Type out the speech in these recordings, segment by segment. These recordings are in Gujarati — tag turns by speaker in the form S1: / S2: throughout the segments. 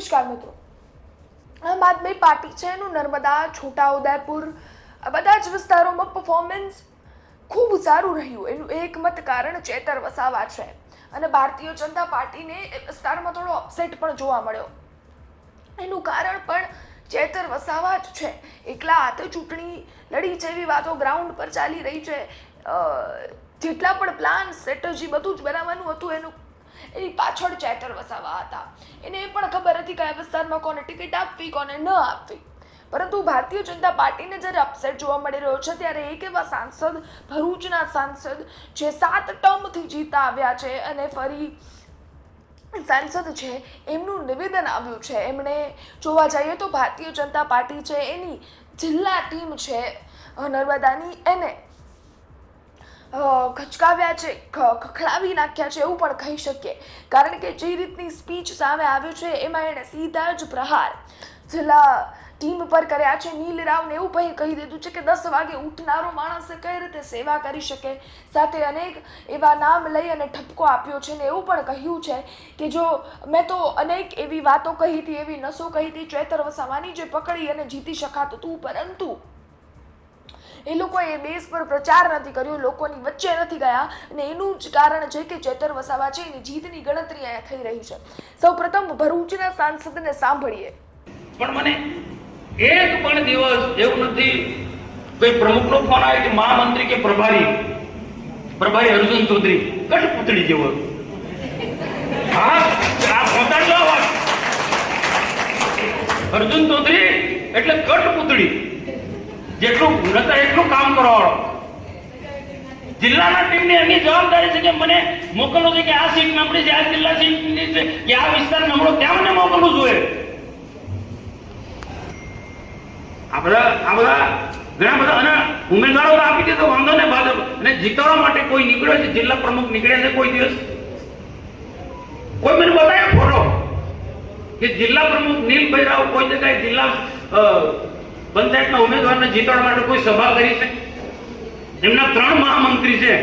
S1: નમસ્કાર મિત્રો, આમ આદમી પાર્ટી છે એનું નર્મદા, છોટાઉદેપુર આ બધા જ વિસ્તારોમાં પરફોર્મન્સ ખૂબ સારું રહ્યું. એનું એકમત કારણ ચેતર વસાવા છે અને ભારતીય જનતા પાર્ટીને એ વિસ્તારમાં થોડો અપસેટ પણ જોવા મળ્યો. એનું કારણ પણ ચેતર વસાવા જ છે. એકલા હાથે ચૂંટણી લડી જેવી વાતો ગ્રાઉન્ડ પર ચાલી રહી છે. જેટલા પણ પ્લાન, સ્ટ્રેટેજી બધું જ બનાવવાનું હતું એની પાછળ ચેતર વસાવા હતા. એને એ પણ ખબર હતી કયા વિસ્તારમાં કોને ટિકિટ આપવી, કોને ન આપવી. પરંતુ ભારતીય જનતા પાર્ટીને જ્યારે અપસેટ જોવા મળી રહ્યો છે ત્યારે એક એવા સાંસદ, ભરૂચના સાંસદ જે 7 ટર્મથી જીતા આવ્યા છે અને ફરી સાંસદ છે, એમનું નિવેદન આવ્યું છે. એમણે જોવા જઈએ તો ભારતીય જનતા પાર્ટી છે એની જિલ્લા ટીમ છે નર્મદાની એને ખચકાવ્યા છે, ખખડાવી નાખ્યા છે એવું પણ કહી શકીએ. કારણ કે જે રીતની સ્પીચ સામે આવ્યું છે એમાં એણે સીધા જ પ્રહાર જિલ્લા ટીમ પર કર્યા છે. નીલ રાવને એવું કહી દીધું છે કે 10 વાગે ઉઠનારો માણસ કઈ રીતે સેવા કરી શકે. સાથે અનેક એવા નામ લઈ અને ઠપકો આપ્યો છે ને એવું પણ કહ્યું છે કે જો મેં તો અનેક એવી વાતો કહી હતી, એવી નસો કહી હતી ચેતર વસાવાની જે પકડી અને જીતી શકાતું હતું, પરંતુ એ લોકોએ બેઝ પર પ્રચાર નથી કર્યો, લોકોની વચ્ચે નથી ગયા અને એનું જ કારણ છે કે ચેતર વસાવા છે એની જીતની ગણતરી અહીંયા થઈ રહી છે. સૌ પ્રથમ ભરૂચના સાંસદને સાંભળીએ.
S2: પણ મને એક પણ દિવસ એવું નથી કોઈ પ્રમુખનો ફોન આવ્યો કે મહામંત્રી કે પ્રભારી અર્જુન ચૌધરી કઠપુતળી જેવો. હા, આ પહોંચાડજો અવાજ. અર્જુન ચૌધરી એટલે કઠપુતળી, જેટલું નતા એટલું કામ કરવાવાળો. જિલ્લાના ટીમની એની જવાબદારી છે કે મને મોકલવો છે કે આ સીટ નબળી છે, આ જિલ્લા સીટની છે કે આ વિસ્તાર નબળો, ત્યાં મને મોકલવું જોઈએ. આ બધા ઘણા બધા અને ઉમેદવારો આપી દે તો વાંધો ને ભાજપ અને જીતવા માટે કોઈ નીકળ્યો છે, જિલ્લા પ્રમુખ નીકળે છે કોઈ દિવસ? કોઈ મને બતાવે ફોટો કે જિલ્લા પ્રમુખ નીલભાઈ રાવ કોઈ જગ્યાએ જિલ્લા પંચાયતના ઉમેદવારને જીતવા માટે કોઈ સભા કરી છે? એમના 3 મહામંત્રી છે.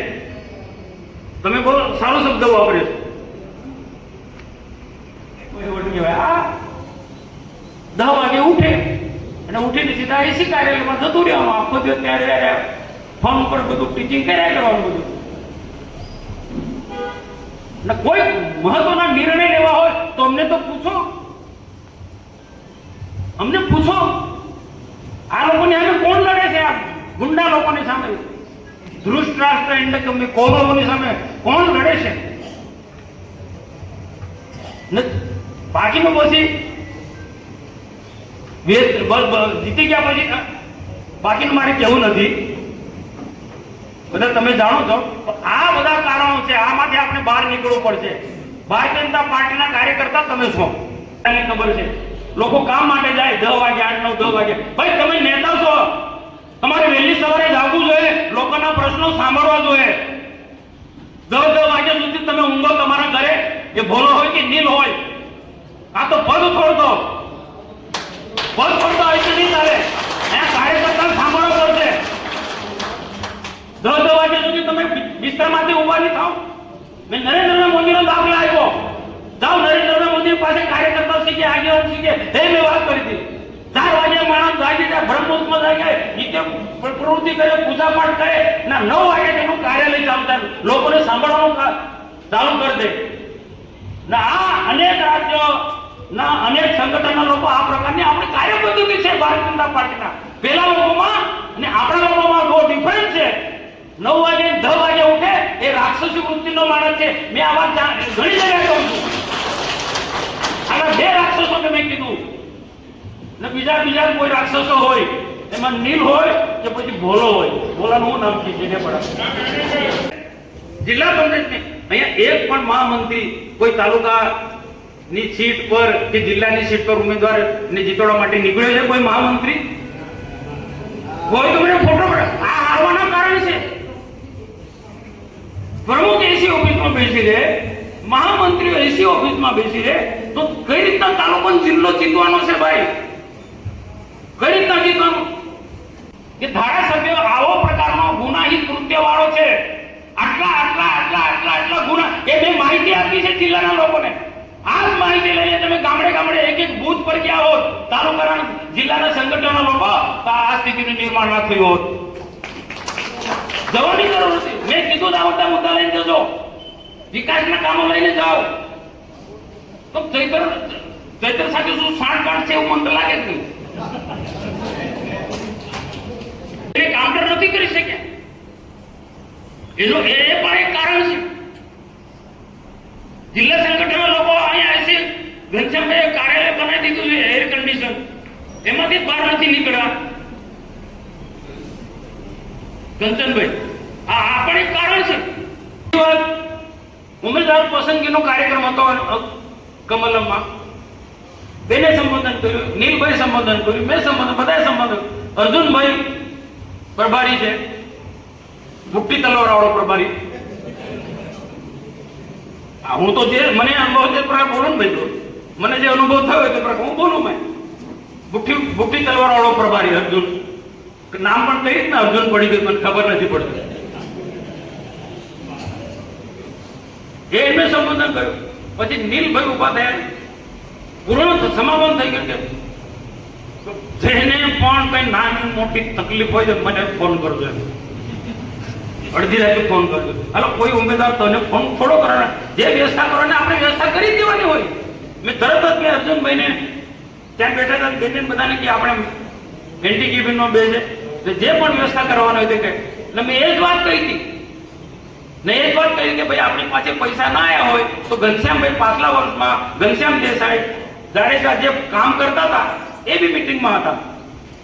S2: તમે બહુ સારો શબ્દ વાપર્યો છે. આ 10 વાગે ઉઠે અને ઉઠીને સીધા એસી કાર્યાલયમાં જતું રહેવાનું. આખો દિવસ ત્યારે ફોન ઉપર બધું ટીચિંગ કર્યા કરવાનું બધું. ને કોઈ મહત્વના નિર્ણય લેવા હોય તો અમને તો પૂછો, અમને પૂછો. આ લોકોની સામે કોણ લડે છે? આ ગુંડા લોકોની સામે, ધૃષ્ટરાષ્ટ્ર ઇન્ડકમની કોલોની સામે કોણ લડે છે? બાકીનું પછી જીતી ગયા પછી બાકીનું મારે કહેવું નથી, બધા તમે જાણો છો. આ બધા કારણો છે, આમાંથી આપણે બહાર નીકળવું પડશે. ભારતીય જનતા પાર્ટીના કાર્યકર્તા તમે છો, એને ખબર છે. લોકો કામ માટે જાય 10 વાગે, 8, 9, 10 વાગે. ભાઈ તમે નેતા છો, તમારે વહેલી સવારે જાગવું જોઈએ, લોકોના પ્રશ્નો સાંભળવા જોઈએ. 10 વાગ્યા સુધી તમે ઊંઘો તમારા ઘરે, એ ભોલો હોય કે નીલ હોય, આ તો પદ છોડતો હોય તો નહીં ચાલે. અહીંયા કાર્યકર્તા સાંભળવો પડશે. 10 વાગ્યા સુધી તમે બિસ્તરમાંથી ઉભા નહીં થાવ. મેં નરેન્દ્ર મોદીનો દાખલો આપ્યો. જાઓ નરેન્દ્ર મોદી પાસે કાર્યકર્તા શીખે, આગેવાન શીખે. મેં વાત કરી હતી. 4 વાગ્યા માણસ જાગી જાય, બ્રહ્મોત્સવ જાગે, નીચે પ્રવૃત્તિ કરે, પૂજા પાઠ કરે, ના 9 વાગે તેનું કાર્યાલય ચાલુ થાય, લોકોને સાંભળવાનું ચાલુ કરી દે. ના આ અનેક રાજ્યો ના અનેક સંગઠનના લોકો આ પ્રકારની આપણી કાર્યપદ્ધતિ છે ભારતીય જનતા પાર્ટીના. પેલા લોકોમાં અને આપણા લોકોમાં બહુ ડિફરન્સ છે. 9 વાગે 10 વાગે ઉઠે એ રાક્ષસી વૃત્તિનો માણસ છે. મેં આ વાત ઘણી જગ્યાએ કહું છું. આના 2 રાક્ષસો કે મેં કીધું ને બીજા કોઈ રાક્ષસો હોય, એમાં નીલ હોય કે પછી ભોલો હોય. ભોલાનું શું નામ છે? જિલ્લા પંચાયતની અહીંયા એક પણ મહામંત્રી કોઈ તાલુકા ની સીટ પર કે જિલ્લાની સીટ પર ઉમેદવારને જીતવા માટે નીકળ્યો છે કોઈ મહામંત્રી? કોઈ તો મને ફોટો આ હારવાના કારણ છે. પ્રમુખ એસી ઓફિસમાં બેસી રહે, મહામંત્રીઓ એસી ઓફિસમાં બેસી રહે, તો કઈ રીતના તાલુકો જિલ્લો જીતવાનો છે ભાઈ? કઈ રીતના જીતવાનું? કે ધારાસભ્ય આવો પ્રકારનો ગુનાહિત કૃત્ય વાળો છે, આટલા ગુના, એ મેં માહિતી આપી છે જિલ્લાના લોકોને. આ માહિતી લઈને તમે ગામડે એક તાલુકાના જિલ્લાના સંગઠનના લોકો તો આ સ્થિતિનું નિર્માણ ના થયું હોત. જવાની જરૂર નથી. મેં કીધું આ મોટા મુદ્દા લઈને જજો, વિકાસના કામો લઈને જાઓ. તો ચૈતર સાથે શું સાંઠગાંઠ છે એવું મને લાગે જ નહીં. એ કાઉન્ટર નથી કરી શક્યા. એનું એ પણ એક કારણ છે. જિલ્લા સંગઠનના લોકો અહીંયા આવે છે, ઘનશ્યામભાઈએ કાર્યાલય બનાવી દીધું છે એર કન્ડિશન, એમાંથી બહાર નથી નીકળ્યા. કંચનભાઈ આ પણ એક કારણ છે. ઉમેદવાર પસંદગીનો કાર્યક્રમ હતો કમલમમાં, બેને સંબોધન કર્યું, નીલભાઈ સંબોધન કર્યું, મેં સંબોધન, બધાએ સંબોધન. અર્જુનભાઈ પ્રભારી છે, મુઠ્ઠી તલવાર વાળો પ્રભારી. હું તો જે મને અનુભવ છે પ્રકાર બોલું ને ભાઈ, તો મને જે અનુભવ થયો તે પ્રકાર હું બોલું. મેં મુઠ્ઠી તલવાર વાળો પ્રભારી અર્જુન, નામ પણ કઈ રીતના અર્જુન પડી ગયું મને ખબર નથી પડતી. એમને સંબોધન કર્યું. પછી નીલભાઈ ઉભા થયા, પૂર્ણ સમાપન થઈ ગયું કે જેને પણ કઈ નાની મોટી તકલીફ હોય તો મને ફોન કરજો. અડધી રાતે ફોન કરજો. હાલો કોઈ ઉમેદવાર તને ફોન થોડો કરે, જે વ્યવસ્થા કરવાની આપણે વ્યવસ્થા કરી દેવાની હોય. મેં તરત જ મેં અર્જુનભાઈને ત્યાં બેઠા હતા બેને બધાને કે આપણે એન્ટી કેબિનનો બે છે, જે પણ વ્યવસ્થા કરવાનો હોય તે કહે. એટલે મેં એ જ વાત કહી હતી ને, એ જ વાત કહી કે ભાઈ આપણી પાસે પૈસા ના આવ્યા હોય તો ઘનશ્યામભાઈ પાછલા વર્ષમાં ઘનશ્યામ દેસાઈ જાડેજા જે કામ કરતા હતા એ બી મિટિંગમાં હતા.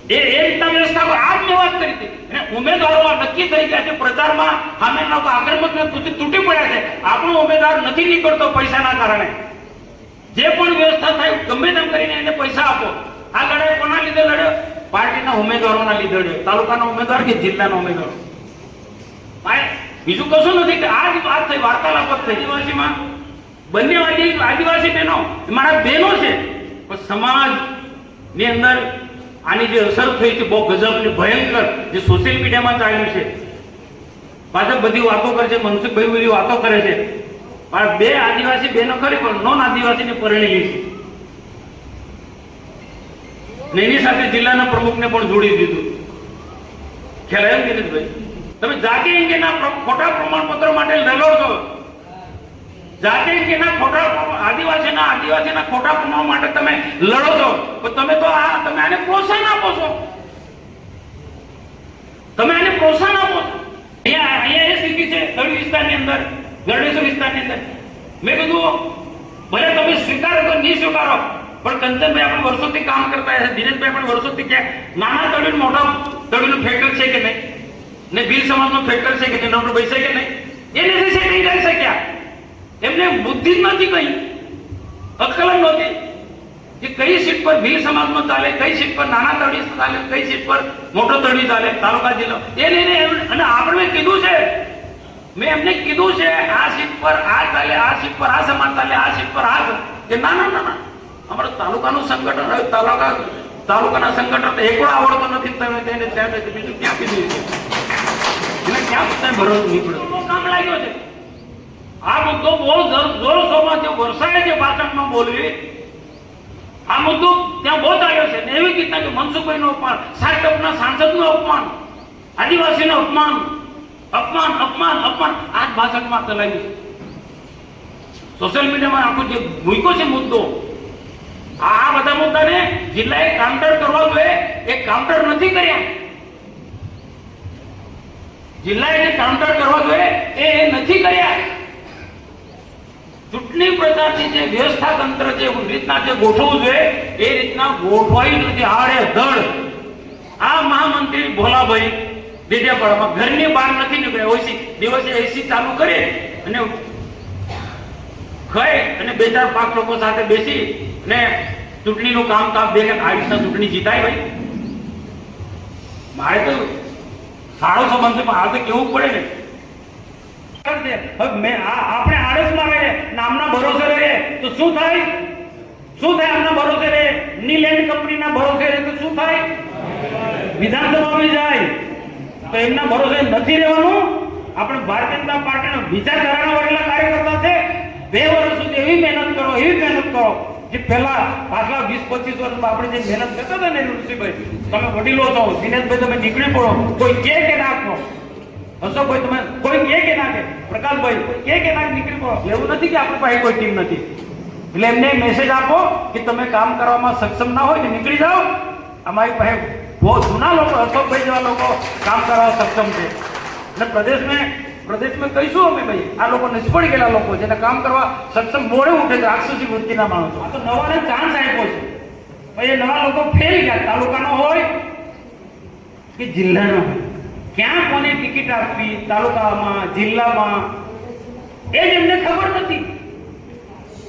S2: એ રીતના વ્યવસ્થા આજ મેં વાત કરી હતી. અને ઉમેદવારો નક્કી થઈ ગયા છે પ્રચારમાં, સામેના આક્રમક તૂટી પડ્યા છે. આપણો ઉમેદવાર નથી નીકળતો પૈસાના કારણે. જે પણ વ્યવસ્થા થાય ગમે તેમ કરીને એને પૈસા આપો. આ લડાઈ કોના લીધે લડ્યો? પાર્ટીના ઉમેદવારોના લીધે લડ્યો. તાલુકાના ઉમેદવાર કે જિલ્લાના ઉમેદવારો. બીજું કશું નથી કે આ જ વાત થઈ, વાર્તાલાપ થઈ. આદિવાસીમાં બંને આદિવાસી બહેનો મારા બહેનો છે, પણ સમાજની અંદર આની જે અસર થઈ છે બહુ ગજબની ભયંકર, જે સોશિયલ મીડિયામાં ચાલ્યું છે. પાછળ બધી વાતો કરે છે, મનસુખભાઈ બધી વાતો કરે છે, પણ બે આદિવાસી બહેનો ખરી પણ નોન આદિવાસીને પરણેલી છે. એની સાથે જિલ્લાના પ્રમુખને પણ જોડી દીધું. ખ્યાલ આવ્યો કે ભાઈ? તમે જાતિ અંગેના ખોટા પ્રમાણપત્ર માટે લડો છો. જાતિ અંગેના ખોટા આદિવાસીના ખોટા પ્રમાણ માટે તમે લડો છો, તો તમે આને પ્રોત્સાહન આપો છો. તમે આને પ્રોત્સાહન આપો છો. અહીંયા એ સ્થિતિ છે તળી વિસ્તારની અંદર, ગરડેશ્વર વિસ્તારની અંદર. મેં કીધું ભલે તમે સ્વીકારો તો નહીં સ્વીકારો, પણ કંચનભાઈ આપણે વર્ષોથી કામ કરતા છે, દિનેશભાઈ પણ વર્ષોથી ક્યાંક નાના તળીનું મોટા તળીનું ફેક્ટર છે કે નહીં, ને ભીલ સમાજનો ફેક્ટર છે કે નહીં, નવરભાઈ છે કે નહીં, એ નથી છે નહીં રહી શક્યા. એમને બુદ્ધિ જ નથી, કઈ અક્કલ નહોતી કે કઈ સીટ પર ભીલ સમાજનો ચાલે, કઈ સીટ પર નાના તળી ચાલે, કઈ સીટ પર મોટો તળી ચાલે, તાલુકા જિલ્લો. એ લઈને અને આપણે કીધું છે, મેં એમને કીધું છે આ સીટ પર આ ચાલે, આ સીટ પર આ સમાજ ચાલે, આ સીટ પર આ કે ના અમારું તાલુકાનું સંગઠન હોય, તાલુકાના સંગઠન એકડો આવડતો નથી. તમે તેને ત્યાં બીજું ક્યાં કીધું છે એને ક્યાં બધા ભરોસો નીકળ્યો કામ લાગ્યો છે. આ મુદ્દો બહુ જોરશોરમાં જે વરસાય છે ભાષણમાં બોલવી, આ મુદ્દો ત્યાં બહુ ચાલ્યો છે. એવી રીતના કે મનસુખભાઈનું અપમાન, સાંસદના સાંસદનું અપમાન, આદિવાસીનું અપમાન, અપમાન અપમાન અપમાન આ જ ભાષણમાં ચલાવ્યું છે. સોશિયલ મીડિયામાં આખું જે મૂક્યો છે મુદ્દો, આ બધા મુદ્દાને જિલ્લાએ કાઉન્ટર કરવા જોઈએ, એ કાઉન્ટર નથી કર્યા. જિલ્લાએ જે કાઉન્ટર કરવા જોઈએ એ નથી કર્યા. ચૂંટણી પ્રચારની જે વ્યવસ્થા તંત્ર જે રીતના જે ગોઠવવું જોઈએ એ રીતના ગોઠવાયું નથી. આડે ધડ આ મહામંત્રી ભોલાભાઈ ડેડિયાપાડામાં ઘરની બહાર નથી નીકળ્યા. ઓછી દિવસે એસી ચાલુ કરે અને ખાય અને બે ચાર પાંચ લોકો સાથે બેસી ને ચૂંટણીનું કામ બે આ રીતના ચૂંટણી જીતાય. ભાઈ મારે તો સારો સંબંધ છે, પણ આ તો કેવું પડે ને. આપણે આળસમાં રહીએ, નામના ભરોસે રહીએ તો શું થાય? શું થાય? આમના ભરોસે રહે, નીલેન્ડ કંપનીના ભરોસે રહે તો શું થાય? વિધાનસભામાં જાય તો એમના ભરોસે નથી રહેવાનું. આપણે ભારતીય જનતા પાર્ટીના વિચારધારાના વરેલા કાર્યકર્તા છે. 2 વર્ષ સુધી એવી મહેનત કરો જે પહેલા પાછલા 20-25 વર્ષમાં આપણે જે મહેનત કરતા હતા ને ઋષિભાઈ, તમે વડીલો છો, દિનેશભાઈ તમે નીકળી પડો, કોઈ કે ના કહો, અશોકભાઈ તમે કોઈ કે ના કે, પ્રકાશભાઈ કોઈ કે ના નીકળી પડો. એવું નથી કે આપણી પાસે કોઈ ટીમ નથી. એટલે એમને મેસેજ આપો કે તમે કામ કરવામાં સક્ષમ ના હોય તો નીકળી જાઓ. અમારી પાસે બહુ જૂના લોકો, અશોકભાઈ જેવા લોકો કામ કરવા સક્ષમ છે. અને પ્રદેશમાં કહીશું અમે ભાઈ આ લોકો નિષ્ફળ ગયેલા લોકો જેને કામ કરવા સક્ષમ મોડે ઉઠે છે, રાક્ષસી વૃત્તિના માણસો. આ તો નવાને ચાન્સ આપ્યો છે ભાઈ. એ નવા લોકો ફેલ ગયા, તાલુકાનો હોય કે જિલ્લાનો હોય, ક્યાં કોને ટિકિટ આપવી, તાલુકામાં, જિલ્લામાં, એ જ એમને ખબર નથી.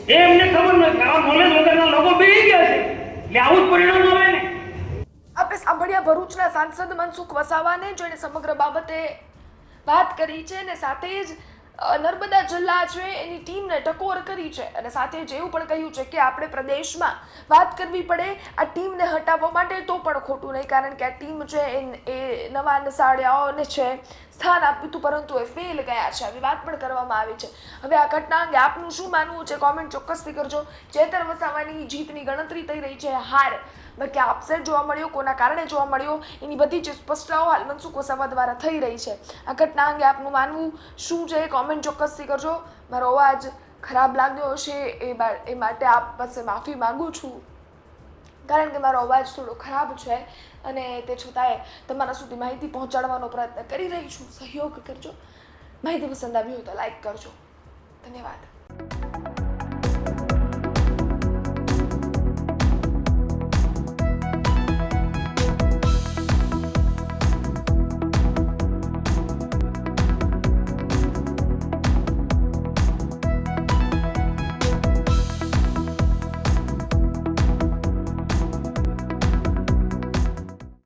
S2: આવા નોલેજ વગરના લોકો બેસી ગયા છે. એટલે આવું જ પરિણામ આવે ને.
S1: આપણે સાંભળ્યા ભરૂચના સાંસદ મનસુખ વસાવાને, જેણે સમગ્ર બાબતે વાત કરી છે અને સાથે જ નર્મદા જિલ્લા છે એની ટીમને ટકોર કરી છે અને સાથે જ એવું પણ કહ્યું છે કે આપણે પ્રદેશમાં વાત કરવી પડે આ ટીમને હટાવવા માટે તો પણ ખોટું નહીં, કારણ કે આ ટીમ છે એ નવા નસાડિયાઓને છે સ્થાન આપ્યું હતું પરંતુ એ ફેલ ગયા છે, આવી વાત પણ કરવામાં આવી છે. હવે આ ઘટના અંગે આપનું શું માનવું છે કોમેન્ટ ચોક્કસથી કરજો. ચેતર વસાવાની જીતની ગણતરી થઈ રહી છે, હાર ક્યાં અપસેટ જોવા મળ્યો, કોના કારણે જોવા મળ્યો, એની બધી જ સ્પષ્ટતાઓ હાલ મનસુખ વસાવા દ્વારા થઈ રહી છે. આ ઘટના અંગે આપનું માનવું શું છે કોમેન્ટ ચોક્કસથી કરજો. મારો અવાજ ખરાબ લાગ્યો હશે એ માટે આપ પાસે માફી માંગુ છું, કારણ કે મારો અવાજ થોડો ખરાબ છે અને તે છતાંય તમારા સુધી માહિતી પહોંચાડવાનો પ્રયત્ન કરી રહી છું. સહયોગ કરજો. માહિતી પસંદ આવી હોય તો લાઈક કરજો. ધન્યવાદ.